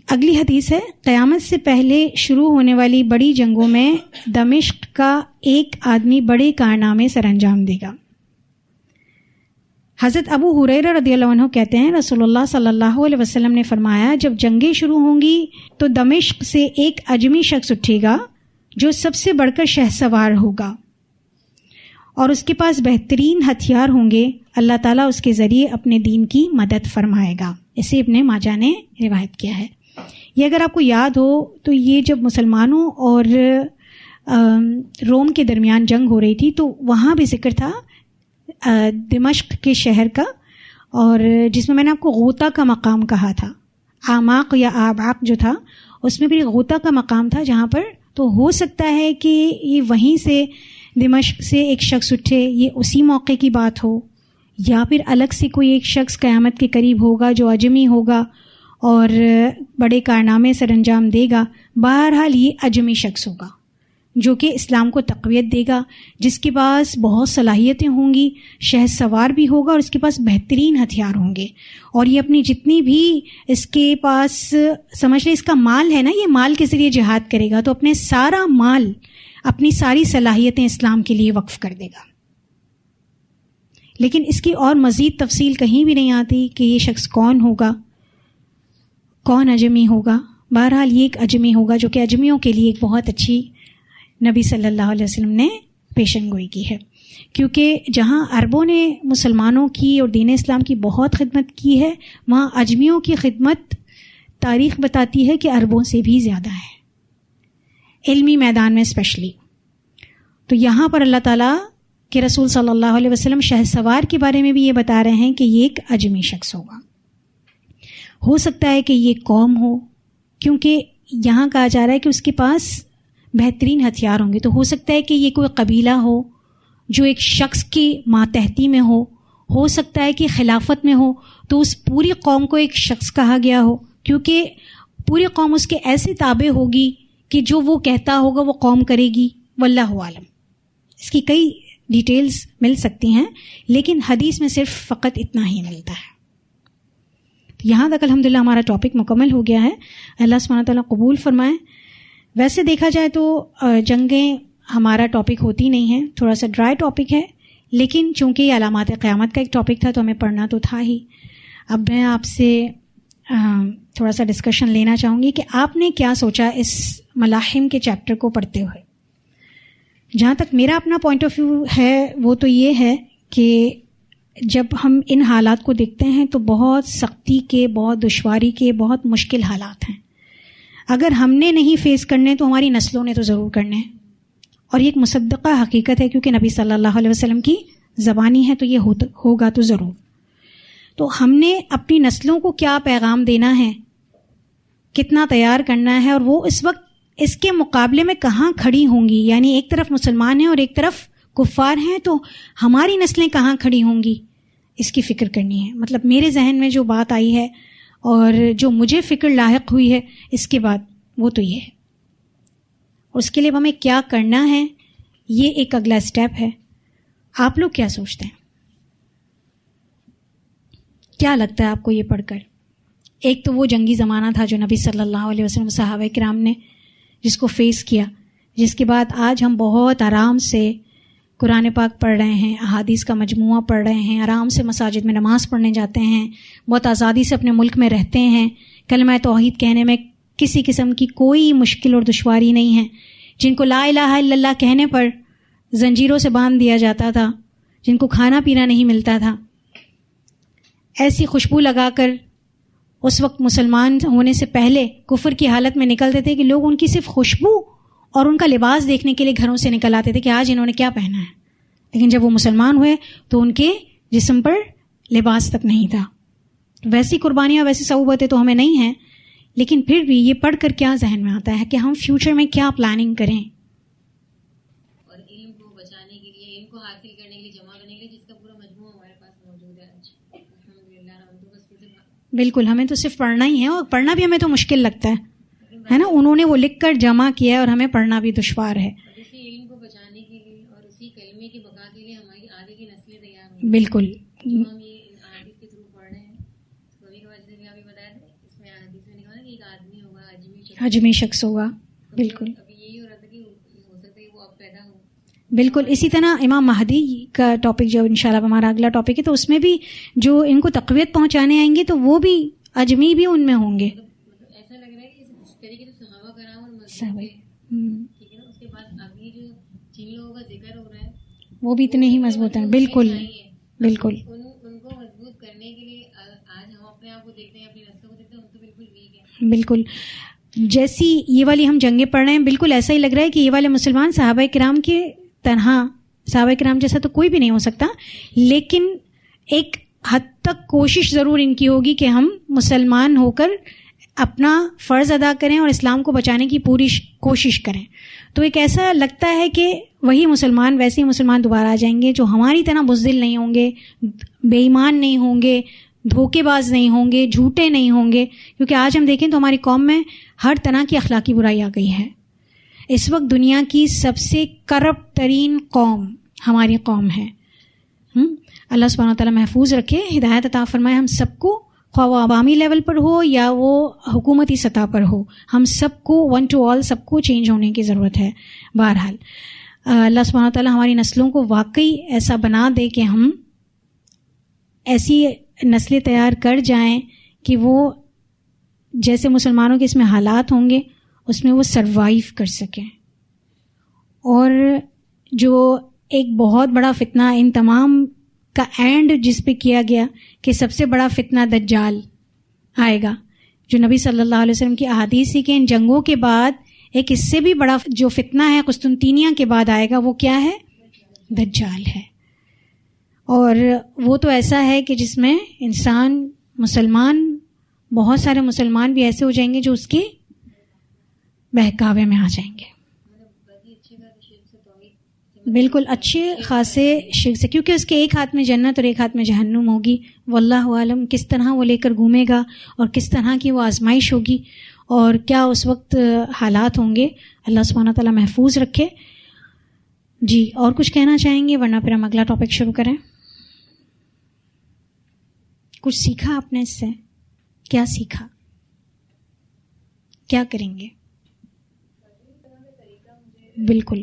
اگلی حدیث ہے، قیامت سے پہلے شروع ہونے والی بڑی جنگوں میں دمشق کا ایک آدمی بڑے کارنامے سر انجام دے گا۔ حضرت ابو ہریرہ رضی اللہ عنہ کہتے ہیں رسول اللہ صلی اللہ علیہ وسلم نے فرمایا، جب جنگیں شروع ہوں گی تو دمشق سے ایک اجمی شخص اٹھے گا جو سب سے بڑھ کر شہ سوار ہوگا اور اس کے پاس بہترین ہتھیار ہوں گے، اللہ تعالیٰ اس کے ذریعے اپنے دین کی مدد فرمائے گا۔ اسے ابن ماجہ نے روایت کیا ہے۔ یہ اگر آپ کو یاد ہو تو یہ جب مسلمانوں اور روم کے درمیان جنگ ہو رہی تھی تو وہاں بھی ذکر تھا دمشق کے شہر کا، اور جس میں میں نے آپ کو غوطہ کا مقام کہا تھا، آماق یا آباق جو تھا اس میں بھی غوطہ کا مقام تھا، جہاں پر تو ہو سکتا ہے کہ یہ وہیں سے دمشق سے ایک شخص اٹھے، یہ اسی موقع کی بات ہو، یا پھر الگ سے کوئی ایک شخص قیامت کے قریب ہوگا جو اجمی ہوگا اور بڑے کارنامے سر انجام دے گا۔ بہرحال یہ اجمی شخص ہوگا جو کہ اسلام کو تقویت دے گا، جس کے پاس بہت صلاحیتیں ہوں گی، شہ سوار بھی ہوگا اور اس کے پاس بہترین ہتھیار ہوں گے، اور یہ اپنی جتنی بھی اس کے پاس سمجھ لیں اس کا مال ہے نا، یہ مال کے ذریعے جہاد کرے گا تو اپنے سارا مال، اپنی ساری صلاحیتیں اسلام کے لیے وقف کر دے گا۔ لیکن اس کی اور مزید تفصیل کہیں بھی نہیں آتی کہ یہ شخص کون ہوگا، کون اجمی ہوگا۔ بہرحال یہ ایک اجمی ہوگا جو کہ اجمیوں کے لیے ایک بہت اچھی نبی صلی اللہ علیہ وسلم نے پیشن گوئی کی ہے، کیونکہ جہاں عربوں نے مسلمانوں کی اور دین اسلام کی بہت خدمت کی ہے، وہاں اجمیوں کی خدمت تاریخ بتاتی ہے کہ عربوں سے بھی زیادہ ہے، علمی میدان میں اسپیشلی۔ تو یہاں پر اللہ تعالیٰ کے رسول صلی اللہ علیہ وسلم شہ سوار کے بارے میں بھی یہ بتا رہے ہیں کہ یہ ایک اجمی شخص ہوگا۔ ہو سکتا ہے کہ یہ قوم ہو، کیونکہ یہاں کہا جا رہا ہے کہ اس کے پاس بہترین ہتھیار ہوں گے، تو ہو سکتا ہے کہ یہ کوئی قبیلہ ہو جو ایک شخص کی ماتحتی میں ہو سکتا ہے کہ خلافت میں ہو، تو اس پوری قوم کو ایک شخص کہا گیا ہو، کیونکہ پوری قوم اس کے ایسے تابع ہوگی کہ جو وہ کہتا ہوگا وہ قوم کرے گی، واللہ عالم۔ اس کی کئی ڈیٹیلز مل سکتی ہیں، لیکن حدیث میں صرف فقط اتنا ہی ملتا ہے۔ یہاں تک الحمدللہ ہمارا ٹاپک مکمل ہو گیا ہے، اللہ سبحانہ تعالیٰ قبول فرمائے۔ ویسے دیکھا جائے تو جنگیں ہمارا ٹاپک ہوتی نہیں ہیں، تھوڑا سا ڈرائی ٹاپک ہے، لیکن چونکہ یہ علامات قیامت کا ایک ٹاپک تھا تو ہمیں پڑھنا تو تھا ہی۔ اب میں آپ سے تھوڑا سا ڈسکشن لینا چاہوں گی کہ آپ نے کیا سوچا اس ملاحم کے چیپٹر کو پڑھتے ہوئے۔ جہاں تک میرا اپنا پوائنٹ آف ویو ہے وہ تو یہ ہے کہ جب ہم ان حالات کو دیکھتے ہیں تو بہت سختی کے، بہت دشواری کے، بہت مشکل حالات ہیں۔ اگر ہم نے نہیں فیس کرنے تو ہماری نسلوں نے تو ضرور کرنے ہیں، اور یہ ایک مصدقہ حقیقت ہے، کیونکہ نبی صلی اللہ علیہ وسلم کی زبانی ہے تو یہ ہوگا تو ضرور۔ تو ہم نے اپنی نسلوں کو کیا پیغام دینا ہے، کتنا تیار کرنا ہے، اور وہ اس وقت اس کے مقابلے میں کہاں کھڑی ہوں گی، یعنی ایک طرف مسلمان ہیں اور ایک طرف کفار ہیں، تو ہماری نسلیں کہاں کھڑی ہوں گی، اس کی فکر کرنی ہے۔ مطلب میرے ذہن میں جو بات آئی ہے اور جو مجھے فکر لاحق ہوئی ہے اس کے بعد، وہ تو یہ ہے، اور اس کے لیے ہمیں کیا کرنا ہے، یہ ایک اگلا سٹیپ ہے۔ آپ لوگ کیا سوچتے ہیں؟ کیا لگتا ہے آپ کو یہ پڑھ کر؟ ایک تو وہ جنگی زمانہ تھا جو نبی صلی اللہ علیہ وسلم صحابہ کرام نے جس کو فیس کیا، جس کے بعد آج ہم بہت آرام سے قرآن پاک پڑھ رہے ہیں، احادیث کا مجموعہ پڑھ رہے ہیں، آرام سے مساجد میں نماز پڑھنے جاتے ہیں، بہت آزادی سے اپنے ملک میں رہتے ہیں، کلمہ توحید کہنے میں کسی قسم کی کوئی مشکل اور دشواری نہیں ہے، جن کو لا الہ الا اللہ کہنے پر زنجیروں سے باندھ دیا جاتا تھا، جن کو کھانا پینا نہیں ملتا تھا، ایسی خوشبو لگا کر اس وقت مسلمان ہونے سے پہلے کفر کی حالت میں نکلتے تھے کہ لوگ ان کی صرف خوشبو اور ان کا لباس دیکھنے کے لیے گھروں سے نکل آتے تھے کہ آج انہوں نے کیا پہنا ہے، لیکن جب وہ مسلمان ہوئے تو ان کے جسم پر لباس تک نہیں تھا۔ ویسی قربانیاں، ویسی صعوبتیں تو ہمیں نہیں ہیں، لیکن پھر بھی یہ پڑھ کر کیا ذہن میں آتا ہے کہ ہم فیوچر میں کیا پلاننگ کریں، اور علم کو بچانے کے لیے، علم کو حاصل کرنے کے لیے، جمع کرنے کے لیے، جس کا پورا مجموعہ ہمارے پاس موجود ہے آج الحمدللہ۔ ہم تو بس بالکل ہمیں تو صرف پڑھنا ہی ہے، اور پڑھنا بھی ہمیں تو مشکل لگتا ہے نا، انہوں نے وہ لکھ کر جمع کیا ہے اور ہمیں پڑھنا بھی دشوار ہے۔ اسی علم کو بچانے کے لیے اور اسی کلمے کی بقا کے لیے ہماری آگے کی نسلیں تیار ہوں۔ بالکل جو ہم یہ احادیث کے تھرو پڑھ رہے ہیں، کبھی کبھار جیسے بھی آپ یہ بتایا تھا، اس میں احادیث میں لکھا ہے کہ ایک آدمی ہوگا, اجمی شخص ہوگا. بالکل ابھی یہی ہو رہا تھا کہ ہو سکتا ہے وہ اب پیدا ہو. بالکل. اسی طرح امام مہدی کا ٹاپک جو انشاءاللہ ہمارا اگلا ٹاپک ہے, تو اس میں بھی جو ان کو تقویت پہنچانے آئیں گے تو وہ بھی اجمی بھی ان میں ہوں گے. ایسا لگ رہا ہے کہ اس طریقے سے صحابہ کرام اور صحابہ ٹھیک ہے نا. اس کے بعد ابھی جو جن لوگوں کا ذکر ہو رہا ہے وہ بھی اتنے ہی مضبوط ہیں. بالکل بالکل. ان کو مضبوط کرنے کے لیے آج ہم اپنے آپ کو دیکھتے ہیں, اپنی نسلوں کو دیکھتے ہیں, ہم تو بالکل ویک ہیں. بالکل. جیسی یہ والی ہم جنگیں پڑھ رہے ہیں, بالکل ایسا ہی لگ رہا ہے کہ یہ والے مسلمان صحابہ کرام کے تنہا, صحابہ کرام جیسا تو کوئی بھی نہیں ہو سکتا, لیکن ایک حد تک کوشش ضرور ان کی ہوگی کہ ہم مسلمان ہو کر اپنا فرض ادا کریں اور اسلام کو بچانے کی پوری کوشش کریں. تو ایک ایسا لگتا ہے کہ وہی مسلمان, ویسے ہی مسلمان دوبارہ آ جائیں گے جو ہماری طرح بزدل نہیں ہوں گے, بے ایمان نہیں ہوں گے, دھوکے باز نہیں ہوں گے, جھوٹے نہیں ہوں گے. کیونکہ آج ہم دیکھیں تو ہماری قوم میں ہر طرح کی اخلاقی برائی آ گئی ہے. اس وقت دنیا کی سب سے کرپٹ ترین قوم ہماری قوم ہے. اللہ سبحانہ وتعالیٰ محفوظ رکھے, ہدایت عطا فرمائے ہم سب کو, خواہ وہ عوامی لیول پر ہو یا وہ حکومتی سطح پر ہو, ہم سب کو ون ٹو آل سب کو چینج ہونے کی ضرورت ہے. بہرحال اللہ سبحانہ وتعالیٰ ہماری نسلوں کو واقعی ایسا بنا دے کہ ہم ایسی نسلیں تیار کر جائیں کہ وہ جیسے مسلمانوں کے اس میں حالات ہوں گے اس میں وہ سروائیو کر سکیں. اور جو ایک بہت بڑا فتنہ ان تمام کا اینڈ جس پہ کیا گیا کہ سب سے بڑا فتنہ دجال آئے گا, جو نبی صلی اللہ علیہ وسلم کی احادیث ہی کہ ان جنگوں کے بعد ایک اس سے بھی بڑا جو فتنہ ہے قسطنطینیہ کے بعد آئے گا, وہ کیا ہے؟ دجال ہے. اور وہ تو ایسا ہے کہ جس میں انسان مسلمان, بہت سارے مسلمان بھی ایسے ہو جائیں گے جو اس کے بہکاوے میں آ جائیں گے. بالکل اچھے خاصے شرک سے, کیونکہ اس کے ایک ہاتھ میں جنت اور ایک ہاتھ میں جہنم ہوگی. واللہ عالم کس طرح وہ لے کر گھومے گا اور کس طرح کی وہ آزمائش ہوگی اور کیا اس وقت حالات ہوں گے. اللہ سبحانہ تعالیٰ محفوظ رکھے. جی اور کچھ کہنا چاہیں گے ورنہ پھر ہم اگلا ٹاپک شروع کریں. کچھ سیکھا آپ نے اس سے؟ کیا سیکھا؟ کیا کریں گے؟ بالکل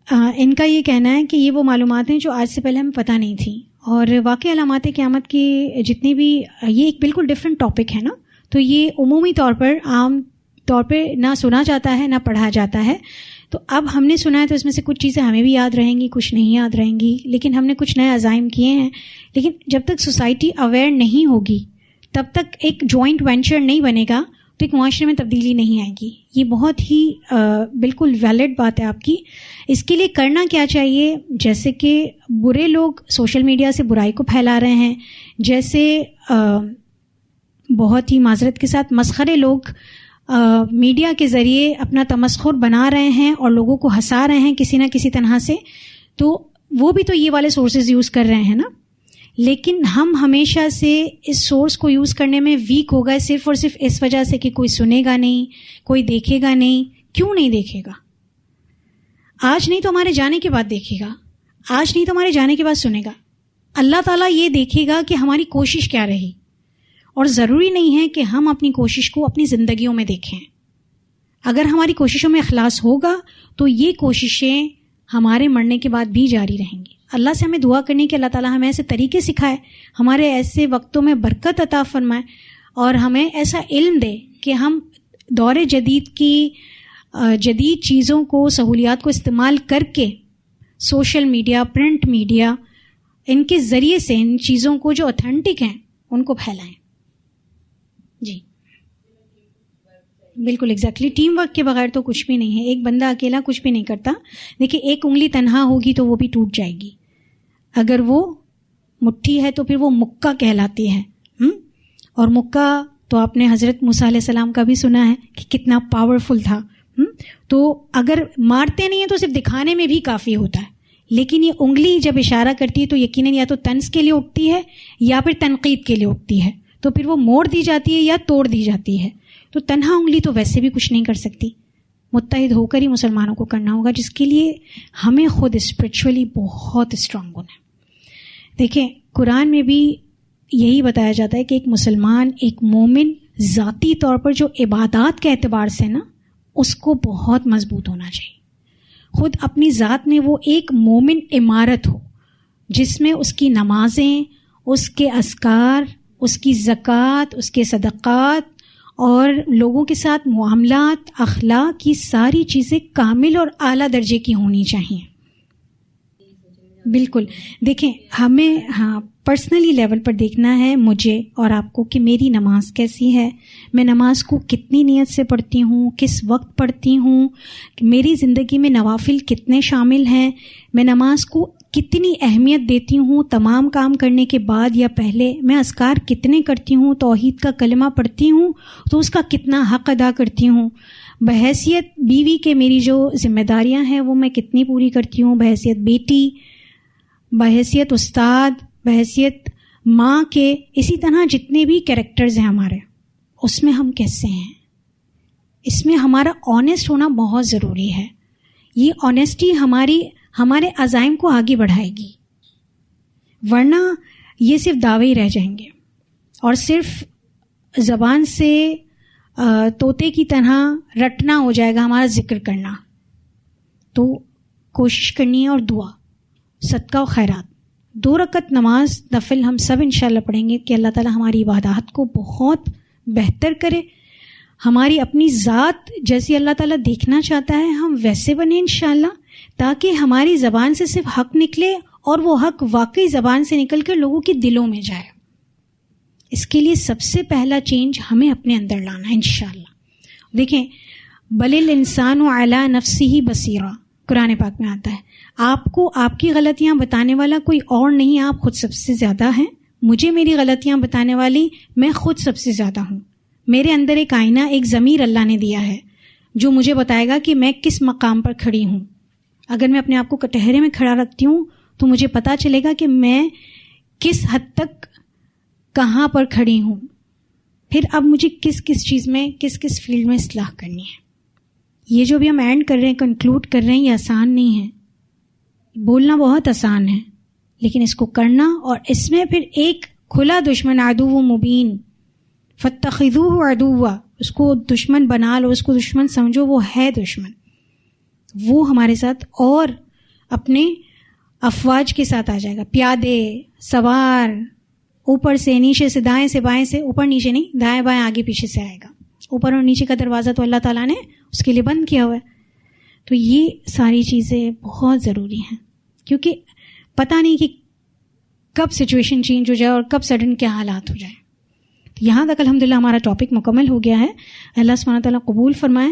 ان کا یہ کہنا ہے کہ یہ وہ معلومات ہیں جو آج سے پہلے ہمیں پتہ نہیں تھیں, اور واقعی علامات قیامت کی جتنی بھی, یہ ایک بالکل ڈفرینٹ ٹاپک ہے نا, تو یہ عمومی طور پر عام طور پہ نہ سنا جاتا ہے نہ پڑھا جاتا ہے. تو اب ہم نے سنا ہے تو اس میں سے کچھ چیزیں ہمیں بھی یاد رہیں گی, کچھ نہیں یاد رہیں گی, لیکن ہم نے کچھ نئے عزائم کیے ہیں. لیکن جب تک سوسائٹی اویئر نہیں ہوگی تب تک ایک جوائنٹ وینچر نہیں بنے گا تو ایک معاشرے میں تبدیلی نہیں آئے گی. یہ بہت ہی بالکل ویلڈ بات ہے آپ کی. اس کے لیے کرنا کیا چاہیے؟ جیسے کہ برے لوگ سوشل میڈیا سے برائی کو پھیلا رہے ہیں, جیسے بہت ہی معذرت کے ساتھ مسخرے لوگ میڈیا کے ذریعے اپنا تمسخر بنا رہے ہیں اور لوگوں کو ہنسا رہے ہیں کسی نہ کسی طرح سے, تو وہ بھی تو یہ والے سورسز یوز کر رہے ہیں نا. لیکن ہم ہمیشہ سے اس سورس کو یوز کرنے میں ویک ہو گئے, صرف اور صرف اس وجہ سے کہ کوئی سنے گا نہیں, کوئی دیکھے گا نہیں. کیوں نہیں دیکھے گا؟ آج نہیں تو ہمارے جانے کے بعد دیکھے گا, آج نہیں تو ہمارے جانے کے بعد سنے گا. اللہ تعالیٰ یہ دیکھے گا کہ ہماری کوشش کیا رہی. اور ضروری نہیں ہے کہ ہم اپنی کوشش کو اپنی زندگیوں میں دیکھیں. اگر ہماری کوششوں میں اخلاص ہوگا تو یہ کوششیں ہمارے مرنے کے بعد بھی جاری رہیں گی. اللہ سے ہمیں دعا کرنے کہ اللہ تعالیٰ ہمیں ایسے طریقے سکھائے, ہمارے ایسے وقتوں میں برکت عطا فرمائے اور ہمیں ایسا علم دے کہ ہم دور جدید کی جدید چیزوں کو, سہولیات کو استعمال کر کے سوشل میڈیا, پرنٹ میڈیا, ان کے ذریعے سے ان چیزوں کو جو اتھینٹک ہیں ان کو پھیلائیں. جی بالکل ایگزیکٹلی. ٹیم ورک کے بغیر تو کچھ بھی نہیں ہے. ایک بندہ اکیلا کچھ بھی نہیں کرتا. دیکھیے ایک انگلی تنہا ہوگی تو وہ بھی ٹوٹ جائے گی. اگر وہ مٹھی ہے تو پھر وہ مکہ کہلاتی ہے. اور مکہ تو آپ نے حضرت موسیٰ علیہ السلام کا بھی سنا ہے کہ کتنا پاورفل تھا. تو اگر مارتے نہیں ہیں تو صرف دکھانے میں بھی کافی ہوتا ہے. لیکن یہ انگلی جب اشارہ کرتی ہے تو یقیناً یا تو طنز کے لیے اٹھتی ہے یا پھر تنقید کے لیے اٹھتی ہے, تو پھر وہ موڑ دی جاتی ہے یا توڑ دی جاتی ہے. تو تنہا انگلی تو ویسے بھی کچھ نہیں کر سکتی. متحد ہو کر ہی مسلمانوں کو کرنا ہوگا, جس کے لیے ہمیں خود اسپرچولی بہت اسٹرانگ ہونا ہے. دیکھیں قرآن میں بھی یہی بتایا جاتا ہے کہ ایک مسلمان، ایک مومن ذاتی طور پر جو عبادات کے اعتبار سے نا، اس کو بہت مضبوط ہونا چاہیے. خود اپنی ذات میں وہ ایک مومن عمارت ہو جس میں اس کی نمازیں، اس کے اذکار، اس کی زکوٰۃ، اس کے صدقات اور لوگوں کے ساتھ معاملات، اخلاق کی ساری چیزیں کامل اور اعلیٰ درجے کی ہونی چاہیے. بالکل. دیکھیں ہمیں پرسنلی لیول پر دیکھنا ہے مجھے اور آپ کو کہ میری نماز کیسی ہے، میں نماز کو کتنی نیت سے پڑھتی ہوں، کس وقت پڑھتی ہوں، میری زندگی میں نوافل کتنے شامل ہیں، میں نماز کو کتنی اہمیت دیتی ہوں تمام کام کرنے کے بعد یا پہلے، میں اذکار کتنے کرتی ہوں، توحید کا کلمہ پڑھتی ہوں تو اس کا کتنا حق ادا کرتی ہوں، بحیثیت بیوی کے میری جو ذمہ داریاں ہیں وہ میں کتنی پوری کرتی ہوں، بحیثیت بیٹی، بحیثیت استاد، بحیثیت ماں کے، اسی طرح جتنے بھی کیریکٹرز ہیں ہمارے، اس میں ہم کیسے ہیں. اس میں ہمارا آنیسٹ ہونا بہت ضروری ہے. یہ آنیسٹی ہمارے عزائم کو آگے بڑھائے گی، ورنہ یہ صرف دعوے ہی رہ جائیں گے اور صرف زبان سے طوطے کی طرح رٹنا ہو جائے گا ہمارا ذکر کرنا. تو کوشش کرنی ہے اور دعا، صدقہ و خیرات. 2 رکعت نماز نفل ہم سب انشاءاللہ پڑھیں گے کہ اللہ تعالیٰ ہماری عبادات کو بہت بہتر کرے، ہماری اپنی ذات جیسی اللہ تعالیٰ دیکھنا چاہتا ہے ہم ویسے بنیں انشاءاللہ، تاکہ ہماری زبان سے صرف حق نکلے اور وہ حق واقعی زبان سے نکل کر لوگوں کے دلوں میں جائے. اس کے لیے سب سے پہلا چینج ہمیں اپنے اندر لانا ہے انشاءاللہ. دیکھیں بل الانسان علی نفسہ بصیرہ، قرآن پاک میں آتا ہے. آپ کو آپ کی غلطیاں بتانے والا کوئی اور نہیں، آپ خود سب سے زیادہ ہیں. مجھے میری غلطیاں بتانے والی میں خود سب سے زیادہ ہوں. میرے اندر ایک آئینہ، ایک ضمیر اللہ نے دیا ہے جو مجھے بتائے گا کہ میں کس مقام پر کھڑی ہوں. اگر میں اپنے آپ کو کٹہرے میں کھڑا رکھتی ہوں تو مجھے پتہ چلے گا کہ میں کس حد تک کہاں پر کھڑی ہوں. پھر اب مجھے کس کس چیز میں، کس کس فیلڈ میں اصلاح کرنی ہے. یہ جو بھی ہم اینڈ کر رہے ہیں، کنکلوڈ کر رہے ہیں، یہ آسان نہیں ہے. بولنا بہت آسان ہے لیکن اس کو کرنا، اور اس میں پھر ایک کھلا دشمن، عدو مبین، فاتخذوہ عدوا، اس کو دشمن بنا لو، اس کو دشمن سمجھو، وہ ہے دشمن. وہ ہمارے ساتھ اور اپنے افواج کے ساتھ آ جائے گا، پیادے، سوار، اوپر سے نیچے سے، دائیں سے بائیں سے، اوپر نیچے نہیں، دائیں بائیں آگے پیچھے سے آئے گا. اوپر اور نیچے کا دروازہ تو اللہ تعالیٰ نے اس کے لیے بند کیا ہوا ہے. تو یہ ساری چیزیں بہت ضروری ہیں کیونکہ پتہ نہیں کہ کب سچویشن چینج ہو جائے اور کب سڈن کیا حالات ہو جائیں. یہاں تک الحمدللہ ہمارا ٹاپک مکمل ہو گیا ہے. اللہ سبحانہ تعالیٰ قبول فرمائے.